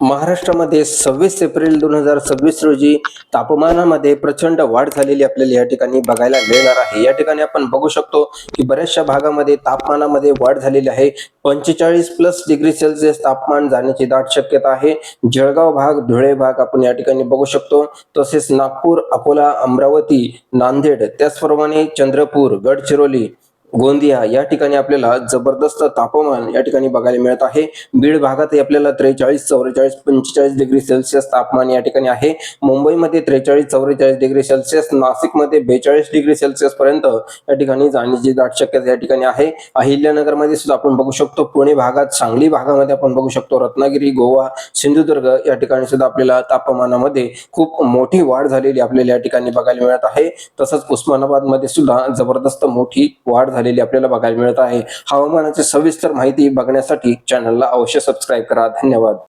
महाराष्ट्रामध्ये 26 एप्रिल 2026 रोजी तापमानामध्ये प्रचंड वाढ झालेली आपल्याला या ठिकाणी बघायला मिळणार आहे. या ठिकाणी आपण बघू शकतो की बऱ्याचशा भागामध्ये तापमानामध्ये वाढ झालेली आहे. 45+ डिग्री सेल्सिअस तापमान जाण्याची दाट शक्यता आहे. जळगाव भाग, धुळे भाग आपण या ठिकाणी बघू शकतो. तसेच नागपूर, अकोला, अमरावती, नांदेड, त्याचप्रमाणे चंद्रपूर, गडचिरोली, गोंदिया या ठिकाणी आपल्याला जबरदस्त तापमान या ठिकाणी बघायला मिळत आहे. बीड भागात आपल्याला 43, 44, 45 डिग्री सेल्सिअस तापमान या ठिकाणी आहे. मुंबईमध्ये 43, 44 डिग्री सेल्सिअस, नाशिकमध्ये 42 डिग्री सेल्सिअस पर्यंत या ठिकाणी जाण्याची दाट शक्यता या ठिकाणी आहे. अहिल्यानगरमध्ये सुद्धा आपण बघू शकतो. पुणे भागात, सांगली भागामध्ये आपण बघू शकतो. रत्नागिरी, गोवा, सिंधुदुर्ग या ठिकाणी सुद्धा आपल्याला तापमानामध्ये खूप मोठी वाढ झालेली आपल्याला या ठिकाणी बघायला मिळत आहे. तसंच उस्मानाबाद मध्ये सुद्धा जबरदस्त मोठी वाढ झालेली आपल्याला बघायला मिळत आहे. हवामानाची सविस्तर माहिती बघण्यासाठी चॅनलला अवश्य सबस्क्राईब करा. धन्यवाद.